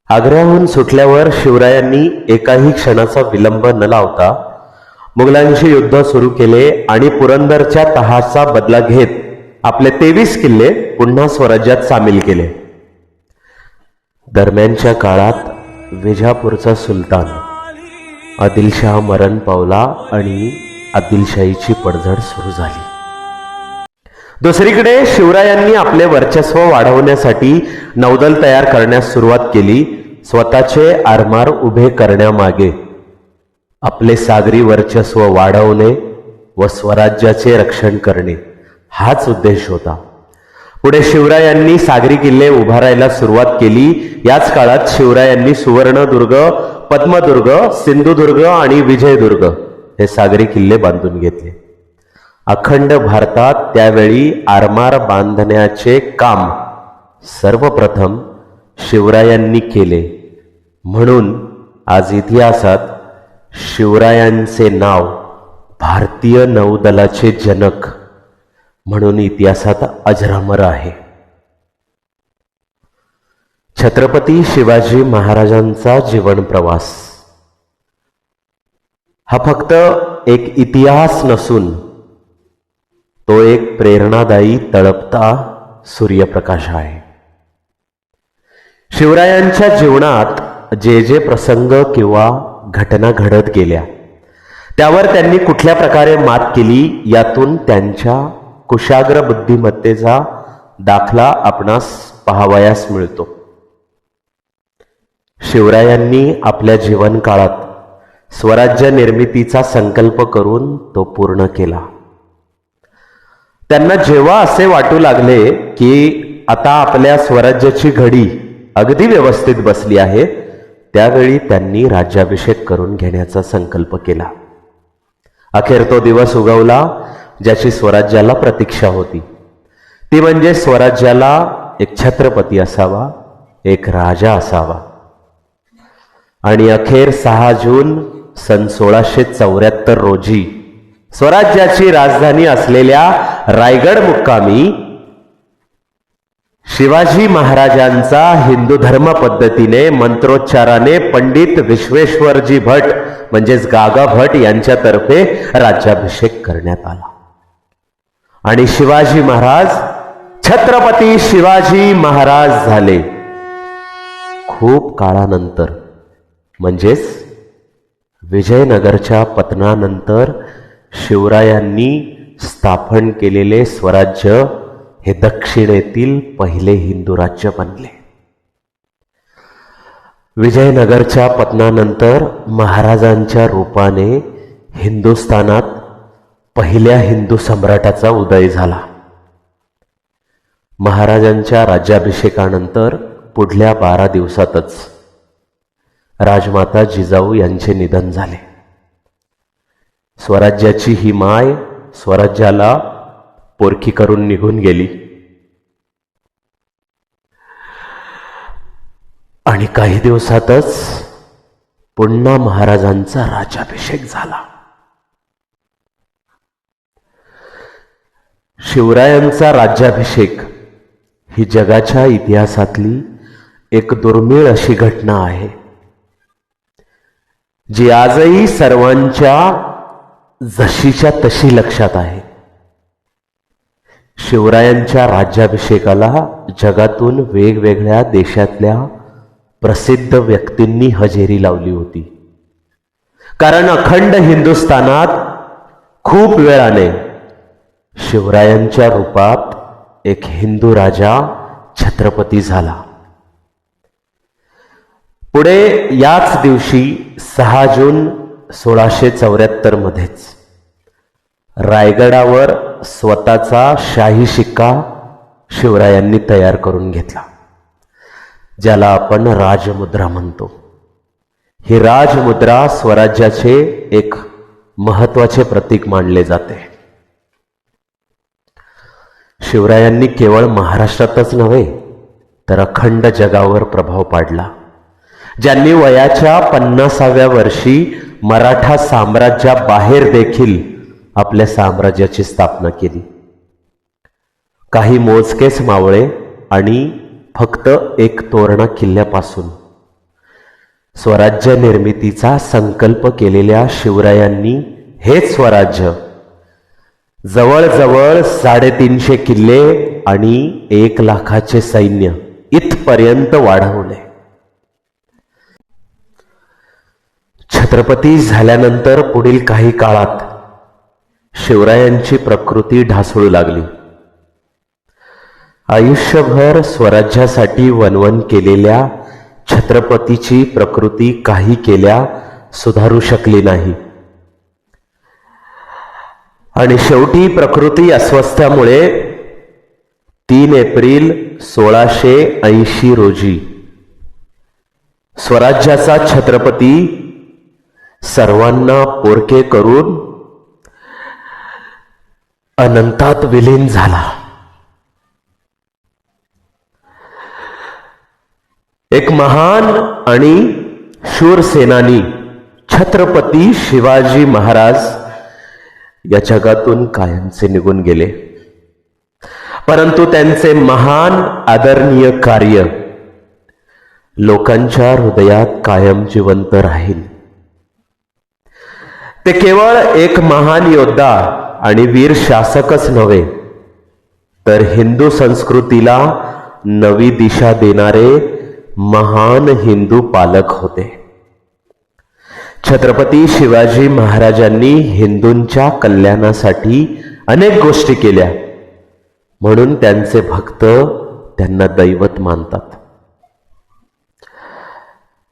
आग्र्याहून सुटल्यावर शिवरायांनी एकाही क्षणाचा विलंब न लावता मुघलांशी युद्ध सुरू केले आणि पुरंदरच्या तहाचा बदला घेत आपले 23 किल्ले पुन्हा स्वराज्यात सामील केले. दरम्यानच्या काळात विजापूरचा सुलतान आदिलशाह मरण पावला आणि आदिलशाहीची पडझड सुरू झाली. दुसरीकडे शिवरायांनी आपले वर्चस्व वाढवण्यासाठी नौदल तयार करण्यास सुरुवात केली. स्वतःचे आरमार उभे करण्यामागे आपले सागरी वर्चस्व वाढवणे व स्वराज्याचे रक्षण करणे हाच उद्देश होता. पुढे शिवरायांनी सागरी किल्ले उभारायला सुरुवात केली. याच काळात शिवरायांनी सुवर्णदुर्ग, पद्मदुर्ग, सिंधुदुर्ग आणि विजयदुर्ग हे सागरी किल्ले बांधून घेतले. अखंड भारतात त्यावेळी आरमार बांधण्याचे काम सर्वप्रथम शिवरायांनी केले. म्हणून आज इतिहासात शिवरायांचे नाव भारतीय नौदलाचे जनक म्हणून इतिहासात अजरामर आहे. छत्रपती शिवाजी महाराजांचा जीवन प्रवास हा फक्त एक इतिहास नसून तो एक प्रेरणादायी तळपता सूर्यप्रकाश आहे. शिवरायांच्या जीवनात जे जे प्रसंग किंवा घटना घडत गेल्या त्यावर त्यांनी कुठल्या प्रकारे मात केली यातून त्यांच्या कुशाग्र बुद्धिमत्तेचा दाखला आपणास पाहावयास मिळतो. शिवरायांनी आपल्या जीवनकाळात स्वराज्य निर्मितीचा संकल्प करून तो पूर्ण केला. त्यांना जेव्हा असे वाटू लागले की आता आपल्या स्वराज्याची घडी अगदी व्यवस्थित बसली आहे त्यावेळी त्यांनी राज्याभिषेक करून घेण्याचा संकल्प केला. अखेर तो दिवस उगवला ज्याची स्वराज्याला प्रतीक्षा होती. ती म्हणजे स्वराज्याला एक छत्रपती असावा, एक राजा असावा. आणि अखेर 6 जून सन 1674 रोजी स्वराज्याची राजधानी असलेल्या रायगड मुक्कामी शिवाजी महाराजांचा हिंदू धर्म पद्धतीने मंत्रोच्चाराने पंडित विश्वेश्वरजी भट म्हणजेच गागा भट यांच्यातर्फे राज्याभिषेक करण्यात आला. आणि शिवाजी महाराज छत्रपती शिवाजी महाराज झाले. खूप काळानंतर म्हणजेच विजयनगरच्या पतनानंतर शिवरायांनी स्थापन केलेले स्वराज्य हे दक्षिणेतील पहिले हिंदू राज्य बनले. विजयनगरच्या पतनानंतर महाराजांच्या रूपाने हिंदुस्थानात पहिल्या हिंदू सम्राटाचा उदय झाला. महाराजांच्या राज्याभिषेकानंतर पुढल्या 12 दिवसातच राजमाता जिजाऊ यांचे निधन झाले. स्वराज्याची ही माय स्वराज्याला पोरकी करून निघून गेली. आणि काही दिवसातच पुन्हा महाराजांचा राज्याभिषेक झाला. शिवरायांचा राज्याभिषेक ही जगाच्या इतिहासातली एक दुर्मिळ अशी घटना आहे जी आजही सर्वांच्या जशीच्या तशी लक्षात आहे. शिवरायांच्या राज्याभिषेकाला जगातून वेगवेगळ्या देशातल्या प्रसिद्ध व्यक्तींनी हजेरी लावली होती. कारण अखंड हिंदुस्थानात खूप वेळाने शिवरायांच्या रूपात एक हिंदू राजा छत्रपती झाला. पुढे याच दिवशी 6 जून 1674 मध्येच रायगडावर स्वतःचा शाही शिक्का शिवरायांनी तयार करून घेतला, ज्याला आपण राजमुद्रा म्हणतो. ही राजमुद्रा स्वराज्याचे एक महत्त्वाचे प्रतीक मानले जाते. शिवरायांनी केवळ महाराष्ट्रातच नव्हे तर अखंड जगावर प्रभाव पाडला. ज्यांनी वयाच्या 50व्या वर्षी मराठा साम्राज्याबाहेर देखील आपल्या साम्राज्याची स्थापना केली. काही मोजकेच मावळे आणि फक्त एक तोरणा किल्ल्यापासून स्वराज्य निर्मितीचा संकल्प केलेल्या शिवरायांनी हेच स्वराज्य जवळजवळ 350 किल्ले आणि 1,00,000चे सैन्य इथपर्यंत वाढवले. छत्रपती झाल्यानंतर पुढील काही काळात शिवरायांची प्रकृती ढासळू लागली. आयुष्यभर स्वराज्यासाठी वणवण केलेल्या छत्रपतीची प्रकृती काही केल्या सुधारू शकली नाही आणि शेवटी प्रकृती अस्वस्थामुळे 3 एप्रिल 1680 रोजी स्वराज्याचा छत्रपती सर्वांना पोरके करून अनंतात विलीन झाला. एक महान आणि शूर सेनानी छत्रपती शिवाजी महाराज या जगातून कायमचे निघून गेले, परंतु त्यांचे महान आदरणीय कार्य लोकांच्या हृदयात कायम जिवंत राहील. ते केवळ एक महान योद्धा आणि वीर शासकच नव्हे, तर हिंदू संस्कृतीला नवी दिशा देणारे महान हिंदू पालक होते. छत्रपती शिवाजी महाराजांनी हिंदूंच्या कल्याणासाठी अनेक गोष्टी केल्या, म्हणून त्यांचे भक्त त्यांना दैवत मानतात.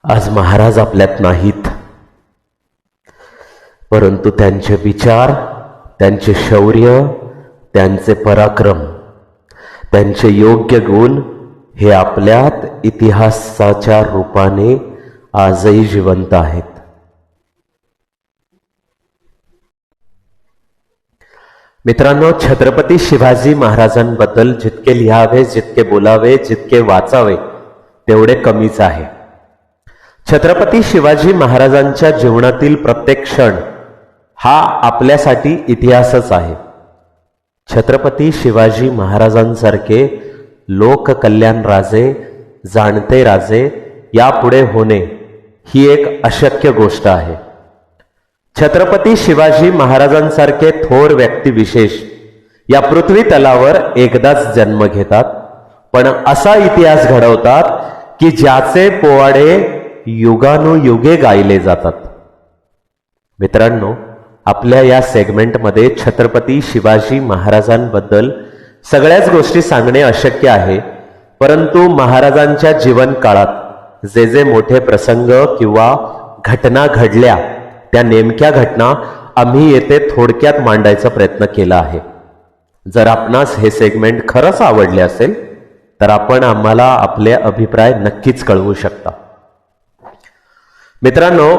आज महाराज आपल्यात नाहीत, परंतु त्यांचे विचार, त्यांचे शौर्य, त्यांचे पराक्रम, त्यांचे योग्य गुण हे आपल्यात इतिहासाच्या रूपाने आजही जिवंत आहेत. मित्रांनो, छत्रपती शिवाजी महाराजांबद्दल जितके लिहावे, जितके बोलावे, जितके वाचावे तेवढे कमीच आहे. छत्रपती शिवाजी महाराजांच्या जीवनातील प्रत्येक क्षण हा आपल्यासाठी इतिहासच आहे. छत्रपती शिवाजी महाराजांसारखे लोककल्याण राजे, जाणते राजे यापुढे होणे ही एक अशक्य गोष्ट आहे. छत्रपती शिवाजी महाराजांसारखे थोर व्यक्तिविशेष या पृथ्वी तलावर एकदाच जन्म घेतात, पण असा इतिहास घडवतात की ज्याचे पोवाडे युगानुयुगे गायले जातात. मित्रांनो, आपल्या या सेगमेंटमध्ये छत्रपती शिवाजी महाराजांबद्दल सगळ्याच गोष्टी सांगणे अशक्य आहे, परंतु महाराजांच्या जीवन काळात जे जे मोठे प्रसंग किंवा घटना घडल्या त्या नेमक्या घटना आम्ही येथे थोडक्यात मांडायचा प्रयत्न केला आहे. जर आपणास हे सेगमेंट खरंच आवडले असेल तर आपण आम्हाला आपले अभिप्राय नक्कीच कळवू शकता. मित्रांनो,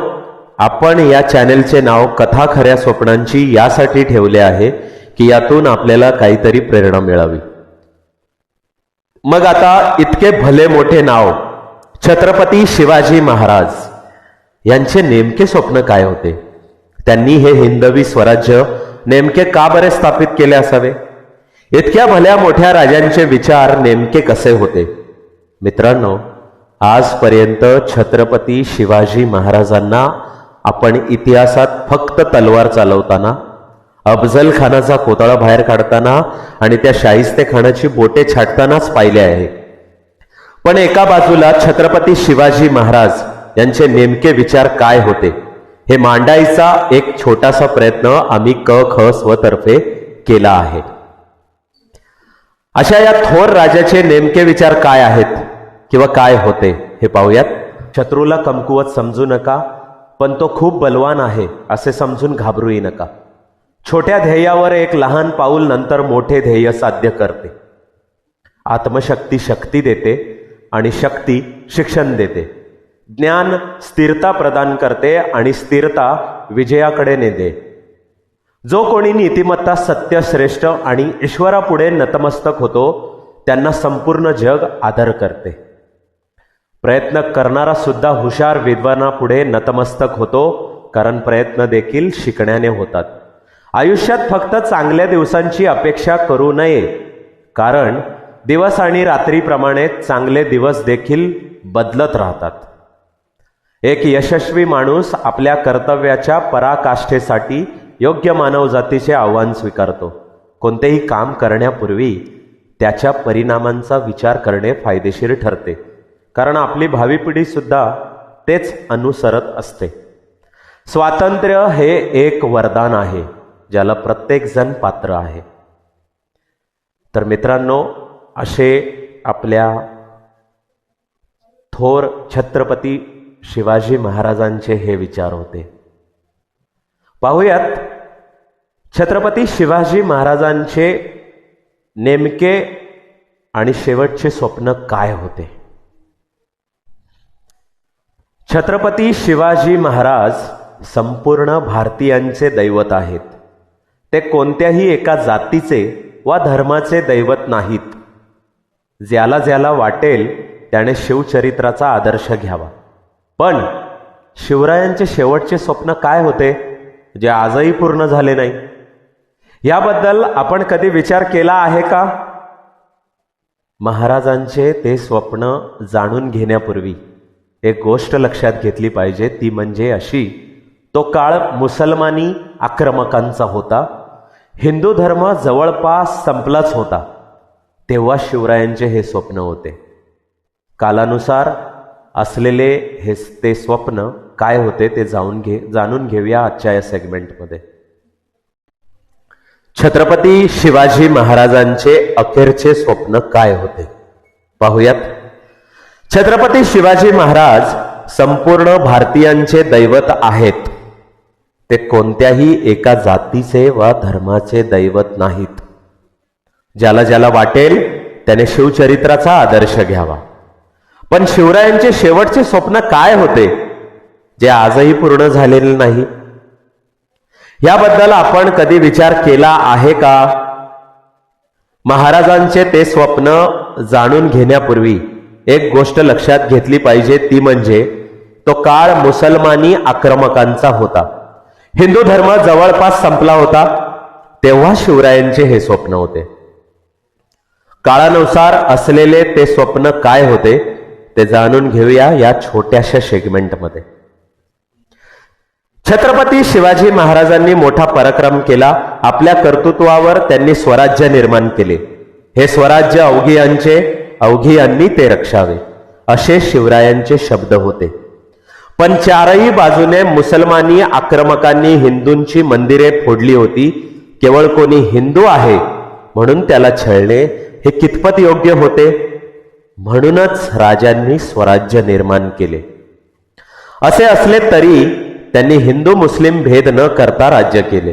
आपण या चॅनेलचे नाव कथा खऱ्या स्वप्नांची यासाठी ठेवले आहे की यातून आपल्याला काहीतरी प्रेरणा मिळावी. मग आता इतके भले मोठे नाव छत्रपती शिवाजी महाराज यांचे नेमके स्वप्न काय होते? त्यांनी हे हिंदवी स्वराज्य नेमके का बरे स्थापित केले असावे? इतक्या भल्या मोठ्या राजांचे विचार नेमके कसे होते? मित्रांनो, आजपर्यंत छत्रपती शिवाजी महाराजांना आपण इतिहासात फक्त तलवार चालवताना, अफजल खानाचा कोतळा बाहेर काढताना आणि त्या शाहिस्ते खानाची बोटे छाटतानाच पाहिले आहे. पण एका बाजूला छत्रपती शिवाजी महाराज यांचे नेमके विचार काय होते हे मांडायचा एक छोटासा प्रयत्न आम्ही ख स्वतर्फे केला आहे. अशा या थोर राजाचे नेमके विचार काय आहेत किंवा काय होते हे पाहूयात. शत्रूला कमकुवत समजू नका, पण तो खूप बलवान आहे असे समजून घाबरूही नका. छोट्या ध्येयावर एक लहान पाऊल नंतर मोठे ध्येय साध्य करते. आत्मशक्ती शक्ती देते आणि शक्ती शिक्षण देते. ज्ञान स्थिरता प्रदान करते आणि स्थिरता विजयाकडे नेते. जो कोणी नीतिमत्ता, सत्य, श्रेष्ठ आणि ईश्वरापुढे नतमस्तक होतो त्यांना संपूर्ण जग आदर करते. प्रयत्न करणारा सुद्धा हुशार विद्वानापुढे नतमस्तक होतो, कारण प्रयत्न देखील शिकण्याने होतात. आयुष्यात फक्त चांगल्या दिवसांची अपेक्षा करू नये, कारण दिवस आणि रात्रीप्रमाणे चांगले दिवस देखील बदलत राहतात. एक यशस्वी माणूस आपल्या कर्तव्याच्या पराकाष्ठेसाठी योग्य मानवजातीचे आव्हान स्वीकारतो. कोणतेही काम करण्यापूर्वी त्याच्या परिणामांचा विचार करणे फायदेशीर ठरते, कारण आपली भावी पिढी सुद्धा तेच अनुसरत असते. स्वातंत्र्य हे एक वरदान आहे, ज्याला प्रत्येक जण पात्र आहे. तर मित्रांनो, असे आपल्या थोर छत्रपती शिवाजी महाराजांचे हे विचार होते. पाहूयात छत्रपती शिवाजी महाराजांचे नेमके आणि शेवटचे स्वप्न काय होते. छत्रपती शिवाजी महाराज संपूर्ण भारतीयांचे दैवत आहेत. ते कोणत्याही एका जातीचे वा धर्माचे दैवत नाहीत. ज्याला ज्याला वाटेल त्याने शिवचरित्राचा आदर्श घ्यावा. पण शिवरायांचे शेवटचे स्वप्न काय होते, जे आजही पूर्ण झाले नाही? याबद्दल आपण कधी विचार केला आहे का? महाराजांचे ते स्वप्न जाणून घेण्यापूर्वी एक गोष्ट लक्षात घेतली पाहिजे, ती म्हणजे अशी: तो काळ मुसलमानी आक्रमकांचा होता. हिंदू धर्म जवळपास संपलाच होता. तेव्हा शिवरायांचे हे स्वप्न होते. कालानुसार असलेले हे ते स्वप्न काय होते ते जाणून घेऊया आजच्या या सेगमेंटमध्ये. छत्रपती शिवाजी महाराजांचे अखेरचे स्वप्न काय होते पाहूयात. छत्रपती शिवाजी महाराज संपूर्ण भारतीयांचे दैवत आहेत. ते कोणत्याही एका जातीचे वा धर्माचे दैवत नाहीत. ज्याला ज्याला वाटेल त्याने शिवचरित्राचा आदर्श घ्यावा. पण शिवरायांचे शेवटचे स्वप्न काय होते, जे आजही पूर्ण झालेले नाही? याबद्दल आपण कधी विचार केला आहे का? महाराजांचे ते स्वप्न जाणून घेण्यापूर्वी एक गोष्ट लक्षात घेतली पाहिजे, ती म्हणजे तो काळ मुसलमानी आक्रमकांचा होता. हिंदू धर्म जवळपास संपला होता. तेव्हा शिवरायांचे हे स्वप्न होते. काळानुसार असलेले ते स्वप्न काय होते ते जाणून घेऊया या छोट्याशा सेगमेंटमध्ये. छत्रपती शिवाजी महाराजांनी मोठा पराक्रम केला. आपल्या कर्तृत्वावर त्यांनी स्वराज्य निर्माण केले. हे स्वराज्य अवघियांनी ते रक्षावे, असे शिवरायांचे शब्द होते. पण चारही बाजूने मुसलमानी आक्रमकांनी हिंदूंची मंदिरे फोडली होती. केवळ कोणी हिंदू आहे म्हणून त्याला छळणे हे कितपत योग्य होते? म्हणूनच राजांनी स्वराज्य निर्माण केले. असे असले तरी त्यांनी हिंदू मुस्लिम भेद न करता राज्य केले.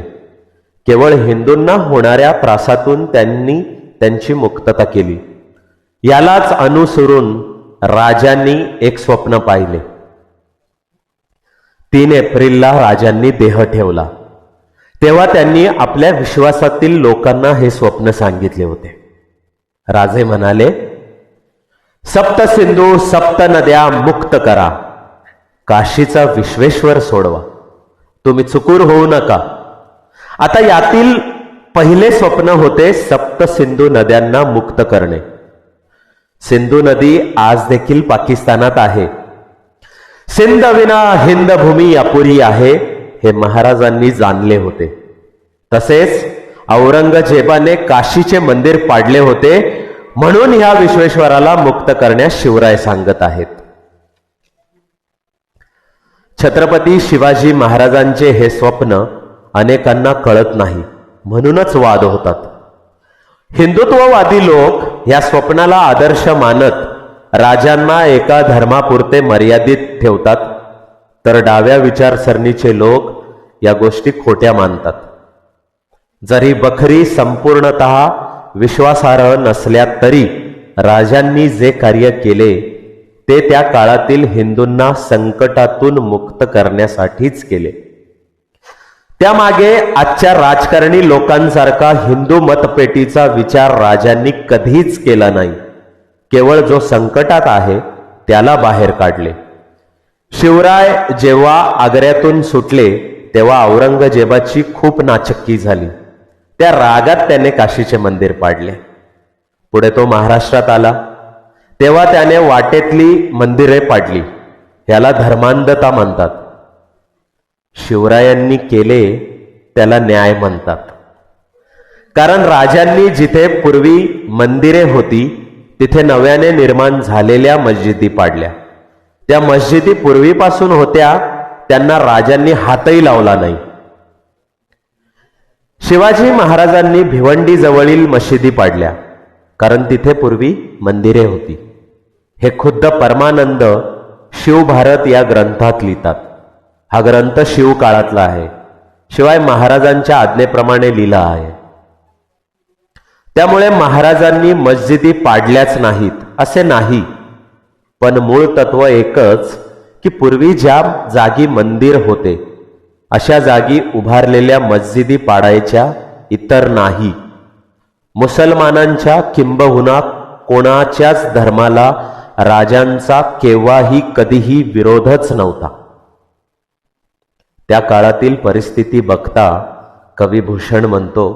केवळ हिंदूंना होणाऱ्या त्रासातून त्यांनी त्यांची मुक्तता केली. यालाच अनुसरून राजांनी एक स्वप्न पाहिले. 3 एप्रिलला राजांनी देह ठेवला. तेव्हा त्यांनी आपल्या विश्वासातील लोकांना हे स्वप्न सांगितले होते. राजे म्हणाले, सप्त सिंधू सप्त नद्या मुक्त करा, काशीचा विश्वेश्वर सोडवा, तुम्ही चुकूर होऊ नका. आता यातील पहिले स्वप्न होते सप्त सिंधू नद्यांना मुक्त करणे. सिंधू नदी आज देखील पाकिस्तानात आहे. सिंध विना हिंद भूमी अपुरी आहे, हे महाराजांनी जाणले होते. तसेच औरंगजेबाने काशीचे मंदिर पाडले होते, म्हणून ह्या विश्वेश्वराला मुक्त करण्यास शिवराय सांगत आहेत. छत्रपती शिवाजी महाराजांचे हे स्वप्न अनेकांना कळत नाही, म्हणूनच वाद होतात. हिंदुत्ववादी लोक या स्वप्नाला आदर्श मानत राजांना एका धर्मापुरते मर्यादित ठेवतात, तर डाव्या विचारसरणीचे लोक या गोष्टी खोट्या मानतात. जरी बखरी संपूर्णतः विश्वासार्ह नसल्या तरी राजांनी जे कार्य केले ते त्या काळातील हिंदूंना संकटातून मुक्त करण्यासाठीच केले. त्यामागे आजच्या राजकारणी लोकांसारखा हिंदू मतपेटीचा विचार राजांनी कधीच केला नाही. केवळ जो संकटात आहे त्याला बाहेर काढले. शिवराय जेव्हा आग्र्यातून सुटले तेव्हा औरंगजेबाची खूप नाचक्की झाली. त्या रागात त्याने काशीचे मंदिर पाडले. पुढे तो महाराष्ट्रात आला तेव्हा त्याने वाटेतली मंदिरे पाडली. याला धर्मांधता म्हणतात. शिवरायांनी केले त्याला न्याय म्हणतात. कारण राजांनी जिथे पूर्वी मंदिरे होती तिथे नव्याने निर्माण झालेल्या मस्जिदी पाडल्या. त्या मस्जिदी पूर्वीपासून होत्या, त्यांना राजांनी हातही लावला नाही. शिवाजी महाराजांनी भिवंडी जवळील मशिदी पाडल्या, कारण तिथे पूर्वी मंदिरे होती. हे खुद्द परमानंद शिवभारत या ग्रंथात लिहितात. हा ग्रंथ शिव काळातला आहे, शिवाय महाराजांच्या आज्ञेप्रमाणे लिहिला आहे. त्यामुळे महाराजांनी मस्जिदी पाडल्याच नाहीत असे नाही, पण मूळ तत्व एकच की पूर्वी ज्या जागी मंदिर होते अशा जागी उभारलेल्या मस्जिदी पाडायच्या, इतर नाही. मुसलमानांच्या किंबहुना कोणाच्याच धर्माला राजांचा केव्हाही कधीही विरोधच नव्हता. त्या काळातील परिस्थिती बघता कवी भूषण म्हणतो,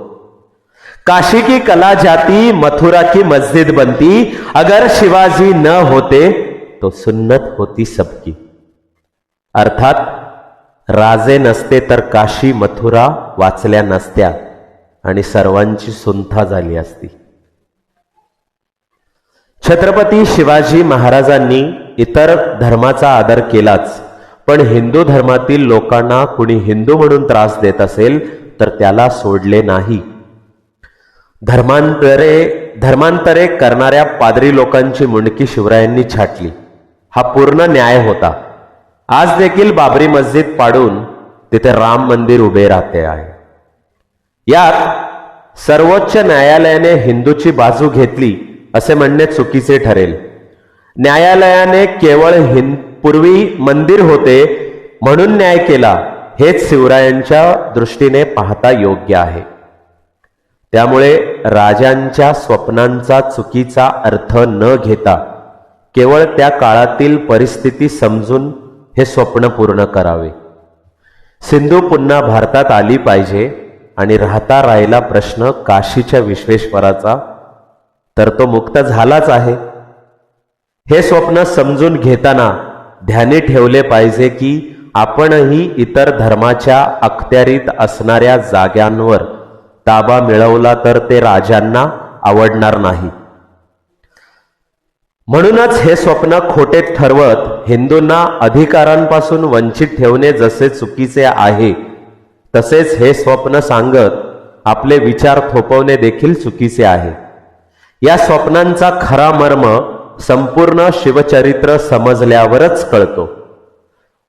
काशी की कला जाती मथुरा की मस्जिद बनती, अगर शिवाजी न होते तो सुन्नत होती सबकी. अर्थात राजे नसते तर काशी मथुरा वाचल्या नसत्या आणि सर्वांची सुंथा झाली असती. छत्रपती शिवाजी महाराजांनी इतर धर्माचा आदर केलाच, पण हिंदू धर्मातील लोकांना कुणी हिंदू म्हणून त्रास देत असेल तर त्याला सोडले नाही. धर्मांतरे करणाऱ्या पादरी लोकांची मुंडकी शिवरायांनी छाटली. हा पूर्ण न्याय होता. आज देखील बाबरी मस्जिद पाडून तिथे राम मंदिर उभे राहते आहे. यात सर्वोच्च न्यायालयाने हिंदूची बाजू घेतली असे म्हणणे चुकीचे ठरेल. न्यायालयाने केवळ पूर्वी मंदिर होते म्हणून न्याय केला, हेच शिवरायांच्या दृष्टीने पाहता योग्य आहे. त्यामुळे राजांच्या स्वप्नांचा चुकीचा अर्थ न घेता केवळ त्या काळातील परिस्थिती समजून हे स्वप्न पूर्ण करावे. सिंधू पुन्हा भारतात आली पाहिजे आणि राहता राहिला प्रश्न काशीच्या विश्वेश्वराचा, तर तो मुक्त झालाच आहे. हे स्वप्न समजून घेताना ध्यानी ठेवले पाहिजे की आपणही इतर धर्माच्या अखत्यारीत असणाऱ्या जागांवर ताबा मिळवला तर ते राजांना आवडणार नाही. म्हणूनच हे स्वप्न खोटे ठरवत हिंदूंना अधिकारांपासून वंचित ठेवणे जसे चुकीचे आहे, तसेच हे स्वप्न सांगत आपले विचार थोपवणे देखील चुकीचे आहे. या स्वप्नांचा खरा मर्म संपूर्ण शिवचरित्र समजल्यावरच कळतो.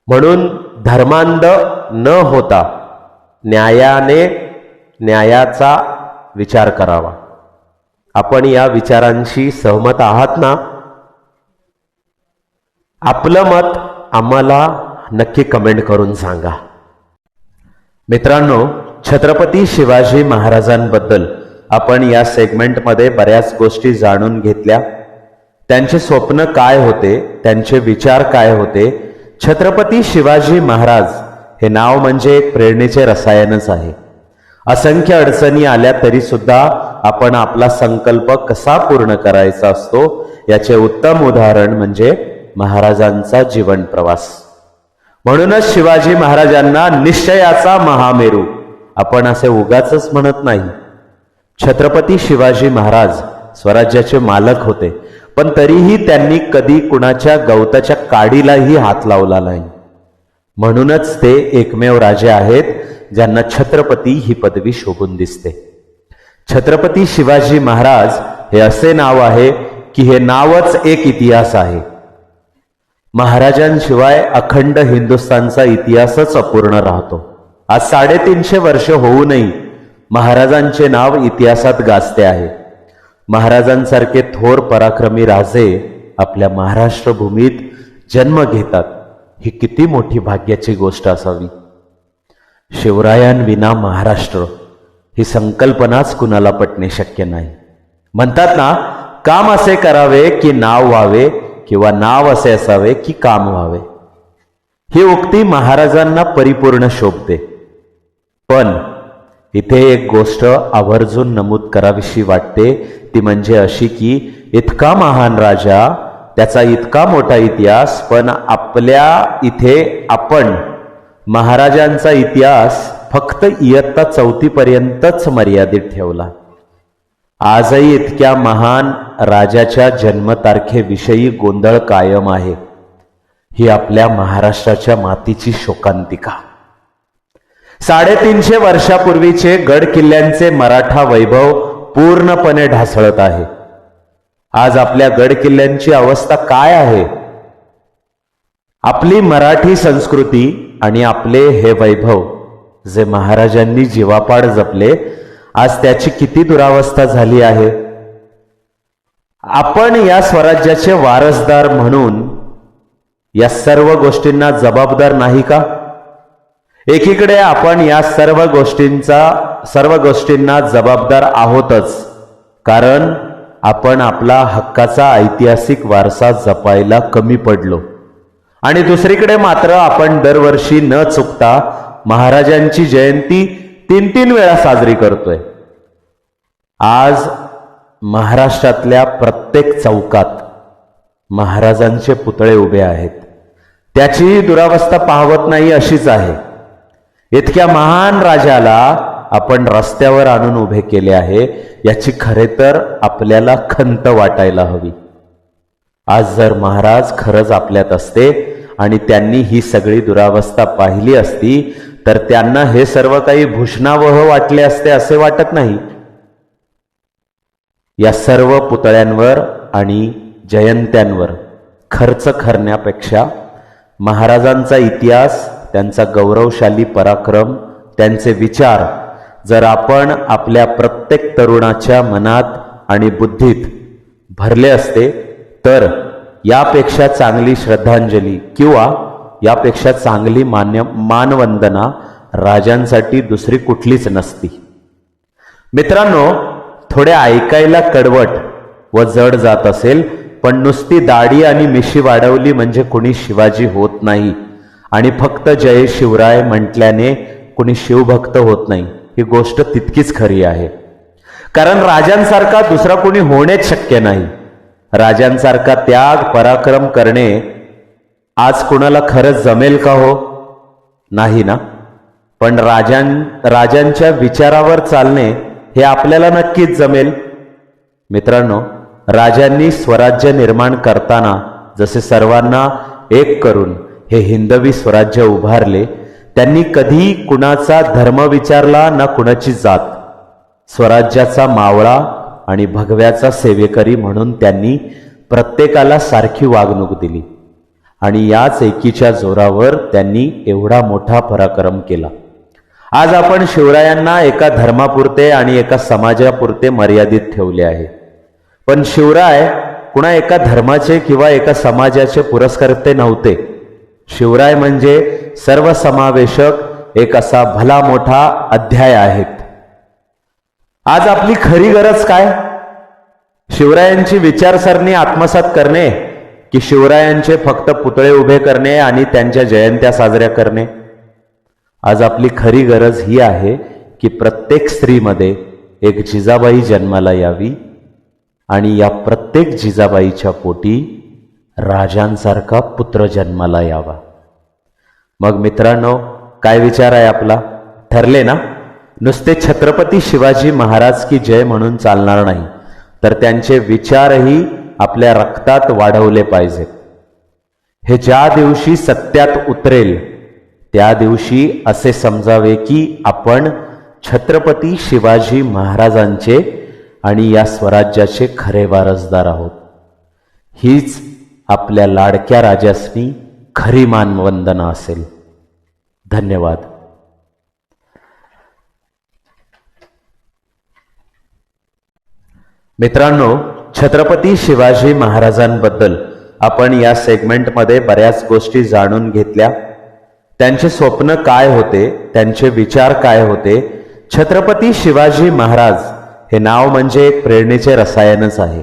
म्हणून धर्मांध न होता न्यायाचा विचार करावा. आपण या विचारांशी सहमत आहात ना? आपलं मत आम्हाला नक्की कमेंट करून सांगा. मित्रांनो, छत्रपती शिवाजी महाराजांबद्दल आपण या सेगमेंटमध्ये बऱ्याच गोष्टी जाणून घेतल्या. त्यांचे स्वप्न काय होते, त्यांचे विचार काय होते. छत्रपती शिवाजी महाराज हे नाव म्हणजे एक प्रेरणेचे रसायनच आहे. असंख्य अडचणी आल्या तरी सुद्धा आपण आपला संकल्प कसा पूर्ण करायचा असतो याचे उत्तम उदाहरण म्हणजे महाराजांचा जीवन प्रवास. म्हणूनच शिवाजी महाराजांना निश्चयाचा महामेरू आपण असे उगाचच म्हणत नाही. छत्रपती शिवाजी महाराज स्वराज्याचे मालक होते, पण तरीही त्यांनी कधी कुणाच्या गवताच्या काडीलाही हात लावला नाही. म्हणूनच ते एकमेव राजे आहेत ज्यांना छत्रपती ही पदवी शोभून दिसते. छत्रपती शिवाजी महाराज हे असे नाव आहे की हे नावच एक इतिहास आहे. महाराजांशिवाय अखंड हिंदुस्थानचा इतिहासच अपूर्ण राहतो. आज 350 वर्ष होऊनही महाराजांचे नाव इतिहासात गाजते आहे. महाराजांसारखे थोर पराक्रमी राजे आपल्या महाराष्ट्र भूमीत जन्म घेतात, ही किती मोठी भाग्याची गोष्ट असावी. शिवरायांविना महाराष्ट्र ही संकल्पनाच कुणाला पटणे शक्य नाही. म्हणतात ना, काम असे करावे की नाव व्हावे, किंवा नाव असे असावे की काम व्हावे. ही उक्ती महाराजांना परिपूर्ण शोभते. पण इथे एक गोष्ट आवर्जून नमूद करावीशी वाटते, ती म्हणजे अशी की इतका महान राजा त्याचा इतका मोठा इतिहास, पण आपल्या इथे आपण महाराजांचा इतिहास फक्त इयत्ता 4थी पर्यंतच मर्यादित ठेवला. आजही इतक्या महान राजाच्या जन्मतारखेविषयी गोंधळ कायम आहे. ही आपल्या महाराष्ट्राच्या मातीची शोकांतिका. 350 वर्षापूर्वीचे गड किल्ल्यांचे मराठा वैभव पूर्णपणे ढासळत आहे. आज आपल्या गड किल्ल्यांची अवस्था काय आहे? आपली मराठी संस्कृती आणि आपले हे वैभव जे महाराजांनी जीवापाड जपले, आज त्याची किती दुरावस्था झाली आहे. आपण या स्वराज्याचे वारसदार म्हणून या सर्व गोष्टींना जबाबदार नाही का? एकीकडे आपण या सर्व गोष्टींना जबाबदार आहोतच, कारण आपण आपला हक्काचा ऐतिहासिक वारसा जपायला कमी पडलो. आणि दुसरीकडे मात्र आपण दरवर्षी न चुकता महाराजांची जयंती 3 वेळा साजरी करतोय. आज महाराष्ट्रातल्या प्रत्येक चौकात महाराजांचे पुतळे उभे आहेत. त्याची दुरावस्था पाहवत नाही अशीच आहे. इतक्या महान राजाला आपण रस्त्यावर आणून उभे केले आहे, याची खरे तर आपल्याला खंत वाटायला हवी. आज जर महाराज खरंच आपल्यात असते आणि त्यांनी ही सगळी दुरावस्था पाहिली असती, तर त्यांना हे सर्व काही भूषणावह वाटले असते असे वाटत नाही. या सर्व पुतळ्यांवर आणि जयंत्यांवर खर्च करण्यापेक्षा महाराजांचा इतिहास, त्यांचा गौरवशाली पराक्रम, त्यांचे विचार जर आपण आपल्या प्रत्येक तरुणाच्या मनात आणि बुद्धीत भरले असते, तर यापेक्षा चांगली श्रद्धांजली किंवा यापेक्षा चांगली मानवंदना राजांसाठी दुसरी कुठलीच नसती. मित्रांनो, थोडे ऐकायला कडवट व जड जात असेल, पण नुसती दाढी आणि मिशी वाढवली म्हणजे कुणी शिवाजी होत नाही, आणि फक्त जय शिवराय म्हटल्याने कुणी शिवभक्त होत नाही. ही गोष्ट तितकीच खरी आहे. कारण राजांसारखा दुसरा कोणी होणेच शक्य नाही. राजांसारखा त्याग पराक्रम करणे आज कुणाला खरंच जमेल का हो? नाही ना. पण राजांच्या विचारावर चालणे हे आपल्याला नक्कीच जमेल. मित्रांनो, राजांनी स्वराज्य निर्माण करताना जसे सर्वांना एक करून हे हिंदवी स्वराज्य उभारले, त्यांनी कधी कुणाचा धर्म विचारला ना कुणाची जात. स्वराज्याचा मावळा आणि भगव्याचा सेवेकरी म्हणून त्यांनी प्रत्येकाला सारखी वागणूक दिली, आणि याच एकीच्या जोरावर त्यांनी एवढा मोठा पराक्रम केला. आज आपण शिवरायांना एका धर्मापुरते आणि एका समाजापुरते मर्यादित ठेवले आहे. पण शिवराय कुणा एका धर्माचे किंवा एका समाजाचे पुरस्कर्ते नव्हते. शिवराय म्हणजे सर्वसमावेशक एक असा भला मोठा अध्याय आहेत. आज आपली खरी गरज काय? शिवरायांची विचारसरणी आत्मसात करणे की शिवरायांचे फक्त पुतळे उभे करणे आणि त्यांच्या जयंत्या साजऱ्या करणे? आज आपली खरी गरज ही आहे की प्रत्येक स्त्रीमध्ये एक जिजाबाई जन्माला यावी, आणि या प्रत्येक जिजाबाईच्या पोटी राजांसारखा पुत्र जन्माला यावा. मग मित्रांनो, काय विचार आहे आपला? ठरले ना? नुसते छत्रपती शिवाजी महाराज की जय म्हणून चालणार नाही, तर त्यांचे विचारही आपल्या रक्तात वाढवले पाहिजेत. हे ज्या दिवशी सत्यात उतरेल त्या दिवशी असे समजावे की आपण छत्रपती शिवाजी महाराजांचे आणि या स्वराज्याचे खरे वारसदार आहोत. हीच आपल्या लाडक्या राजासनी खरी मानवंदना असेल. धन्यवाद. मित्रांनो, छत्रपती शिवाजी महाराजांबद्दल आपण या सेगमेंटमध्ये बऱ्याच गोष्टी जाणून घेतल्या. त्यांचे स्वप्न काय होते, त्यांचे विचार काय होते. छत्रपती शिवाजी महाराज हे नाव म्हणजे एक प्रेरणेचे रसायनच आहे.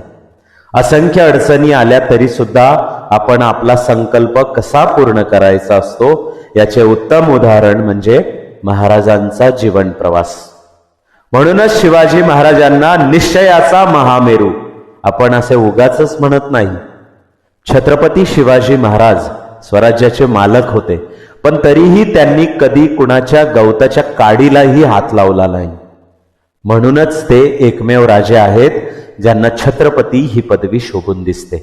असंख्य अडचणी आल्या तरी सुद्धा आपण आपला संकल्प कसा पूर्ण करायचा असतो याचे उत्तम उदाहरण म्हणजे महाराजांचा जीवन प्रवास. म्हणूनच शिवाजी महाराजांना निश्चयाचा महामेरू आपण असे उगाचच म्हणत नाही. छत्रपती शिवाजी महाराज स्वराज्याचे मालक होते, पण तरीही त्यांनी कधी कुणाच्या गवताच्या काडीलाही हात लावला नाही. म्हणूनच ते एकमेव राजे आहेत ज्यांना छत्रपती ही पदवी शोभून दिसते.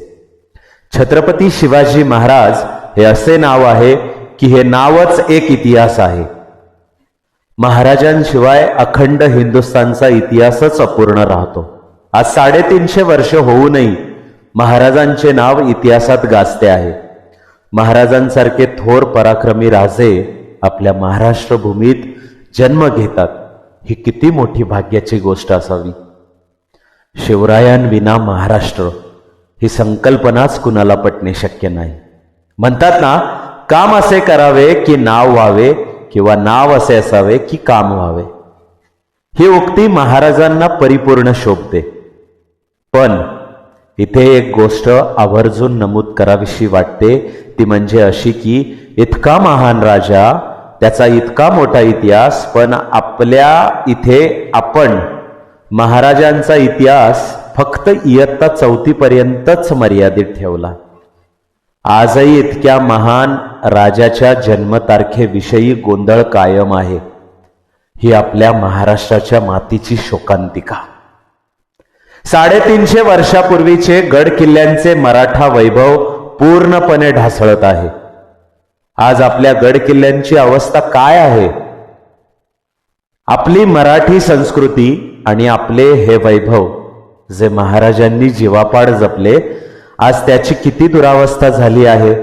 छत्रपती शिवाजी महाराज हे असे नाव आहे की हे नावच एक इतिहास आहे. महाराजांशिवाय अखंड हिंदुस्थानचा इतिहासच अपूर्ण राहतो. आज 350 वर्ष होऊनही महाराजांचे नाव इतिहासात गाजते आहे. महाराजांसारखे थोर पराक्रमी राजे आपल्या महाराष्ट्र भूमीत जन्म घेतात, ही किती मोठी भाग्याची गोष्ट असावी. शिवरायांविना महाराष्ट्र ही संकल्पनाच कुणाला पटणे शक्य नाही. म्हणतात ना, काम असे करावे की नाव व्हावे, किंवा नाव असे असावे की काम व्हावे. ही उक्ती महाराजांना परिपूर्ण शोभते. पण इथे एक गोष्ट आवर्जून नमूद करावीशी वाटते, ती म्हणजे अशी की इतका महान राजा, त्याचा इतका मोठा इतिहास, पण आपल्या इथे आपण महाराजांचा इतिहास फक्त इयत्ता 4थी पर्यंतच मर्यादित ठेवला. आजही इतक्या महान राजाच्या जन्मतारखेविषयी गोंधळ कायम आहे. ही आपल्या महाराष्ट्राच्या मातीची शोकांतिका. 350 वर्षापूर्वीचे गड किल्ल्यांचे मराठा वैभव पूर्णपणे ढासळत आहे. आज आपल्या गड किल्ल्यांची अवस्था काय आहे? आपली मराठी संस्कृती आणि आपले हे वैभव जे महाराजांनी जीवापाड जपले, आज त्याची किती दुरावस्था झाली आहे.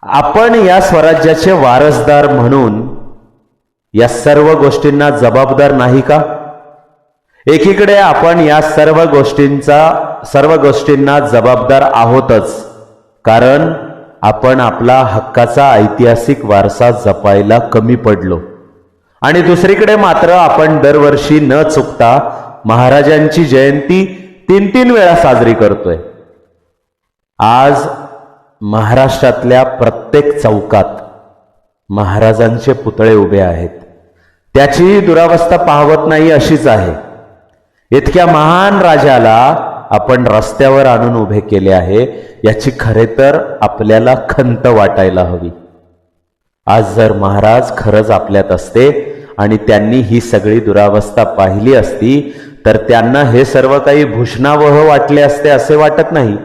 आपण या स्वराज्याचे वारसदार म्हणून या सर्व गोष्टींना जबाबदार नाही का? एकीकडे आपण या सर्व गोष्टींना जबाबदार आहोतच, कारण आपण आपला हक्काचा ऐतिहासिक वारसा जपायला कमी पडलो. आणि दुसरीकडे मात्र आपण दरवर्षी न चुकता महाराजांची जयंती 3 वेळा साजरी करतोय. आज महाराष्ट्रातल्या प्रत्येक चौकात महाराजांचे पुतळे उभे आहेत. त्याची दुरावस्था पाहवत नाही अशीच आहे. इतक्या महान राजाला आपण रस्त्यावर आणून उभे केले आहे, याची खरे तर आपल्याला खंत वाटायला हवी. आज जर महाराज खरंच आपल्यात असते आणि त्यांनी ही सगळी दुरावस्था पाहिली असती, तर त्यांना हे सर्व काही भूषणावह वाटले असते असे वाटत नाही.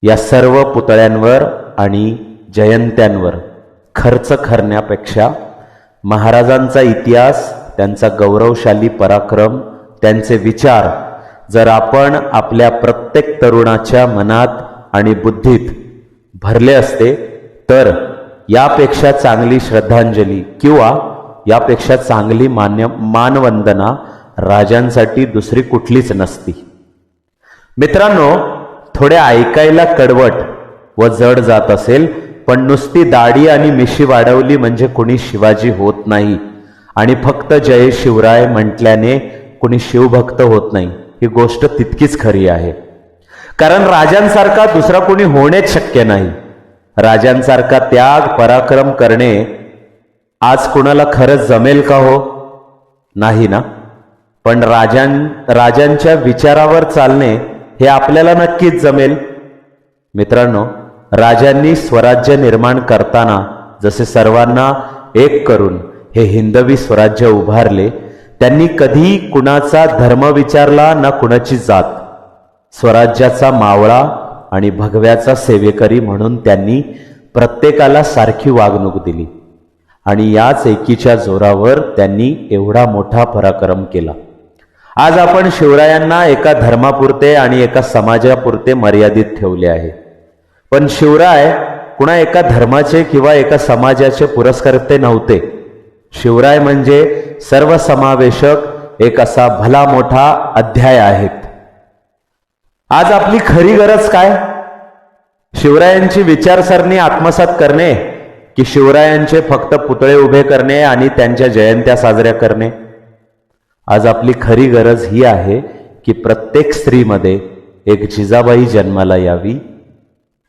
या सर्व पुतळ्यांवर आणि जयंत्यांवर खर्च करण्यापेक्षा महाराजांचा इतिहास, त्यांचा गौरवशाली पराक्रम, त्यांचे विचार जर आपण आपल्या प्रत्येक तरुणाच्या मनात आणि बुद्धीत भरले असते, तर यापेक्षा चांगली श्रद्धांजली किंवा यापेक्षा चांगली मानवंदना राजांसाठी दुसरी कुठलीच नसती. मित्रांनो, थोडे ऐकायला कडवट व जड जात असेल, पण नुसती दाढी आणि मिशी वाढवली म्हणजे कुणी शिवाजी होत नाही, आणि फक्त जय शिवराय म्हटल्याने कुणी शिवभक्त होत नाही. ही गोष्ट तितकीच खरी आहे. कारण राजांसारखा दुसरा कोणी होणेच शक्य नाही. राजांसारखा त्याग पराक्रम करणे आज कुणाला खरंच जमेल का हो? नाही ना. पण राजांच्या विचारावर चालणे हे आपल्याला नक्कीच जमेल. मित्रांनो, राजांनी स्वराज्य निर्माण करताना जसे सर्वांना एक करून हे हिंदवी स्वराज्य उभारले, त्यांनी कधी कुणाचा धर्म विचारला ना कुणाची जात. स्वराज्याचा मावळा आणि भगव्याचा सेवेकरी म्हणून त्यांनी प्रत्येकाला सारखी वागणूक दिली, आणि याच एकीच्या जोरावर त्यांनी एवढा मोठा पराक्रम केला. आज आपण शिवरायांना एका धर्मापुरते आणि एका समाजापुरते मर्यादित ठेवले आहे. पण शिवराय कुणा एका धर्माचे किंवा एका समाजाचे पुरस्कर्ते नव्हते. शिवराय म्हणजे सर्वसमावेशक एक असा भला मोठा अध्याय आहेत. आज आपली खरी गरज काय? शिवरायांची विचारसरणी आत्मसात करणे की शिवरायांचे फक्त पुतळे उभे करणे आणि त्यांच्या जयंत्या साजऱ्या करणे? आज आपली खरी गरज ही आहे की प्रत्येक स्त्रीमध्ये एक जिजाबाई जन्माला यावी,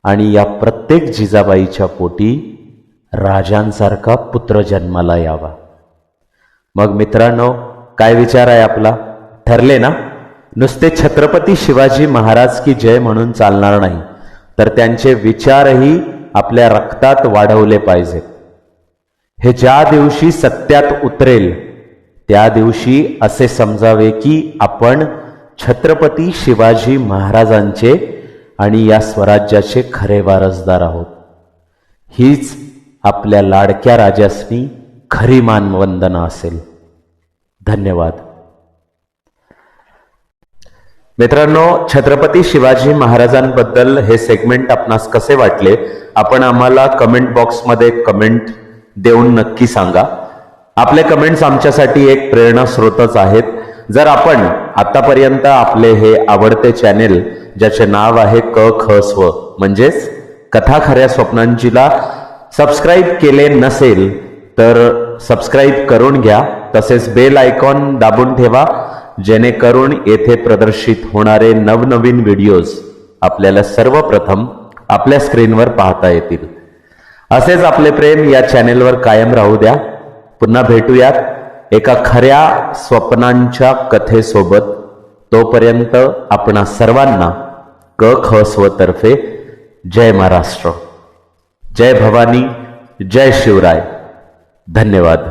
आणि या प्रत्येक जिजाबाईच्या पोटी राजांसारखा पुत्र जन्माला यावा. मग मित्रांनो, काय विचार आहे आपला? ठरले ना? नुसते छत्रपती शिवाजी महाराज की जय म्हणून चालणार नाही, तर त्यांचे विचारही आपल्या रक्तात वाढवले पाहिजेत. हे ज्या दिवशी सत्यात उतरेल त्या दिवशी असे समजावे की आपण छत्रपती शिवाजी महाराजांचे आणि या स्वराज्याचे खरे वारसदार आहोत. हीच आपल्या लाडक्या राजासनी खरी मानवंदना असेल. धन्यवाद. मित्रांनो, छत्रपती शिवाजी महाराजांबद्दल हे सेगमेंट आपणास कसे वाटले आपण आम्हाला कमेंट बॉक्समध्ये कमेंट देऊन नक्की सांगा. आपले कमेंट्स आमच्यासाठी एक प्रेरणा स्रोतच आहेत. जर आपण आतापर्यंत आपले हे आवडते चॅनेल ज्याचे नाव आहे क ख स्व म्हणजेच कथा खऱ्या स्वप्नांचीला सबस्क्राईब केले नसेल तर सबस्क्राईब करून घ्या. तसेच बेल आयकॉन दाबून ठेवा जेणेकरून येथे प्रदर्शित होणारे नवनवीन व्हिडिओज आपल्याला सर्वप्रथम आपल्या स्क्रीनवर पाहता येतील. असेच आपले प्रेम या चॅनेलवर कायम राहू द्या. पुन्हा भेटूयात एका खऱ्या स्वप्नांच्या कथेसोबत. तोपर्यंत आपणा सर्वांना क ख स्व तर्फे जय महाराष्ट्र, जय भवानी, जय शिवराय. धन्यवाद.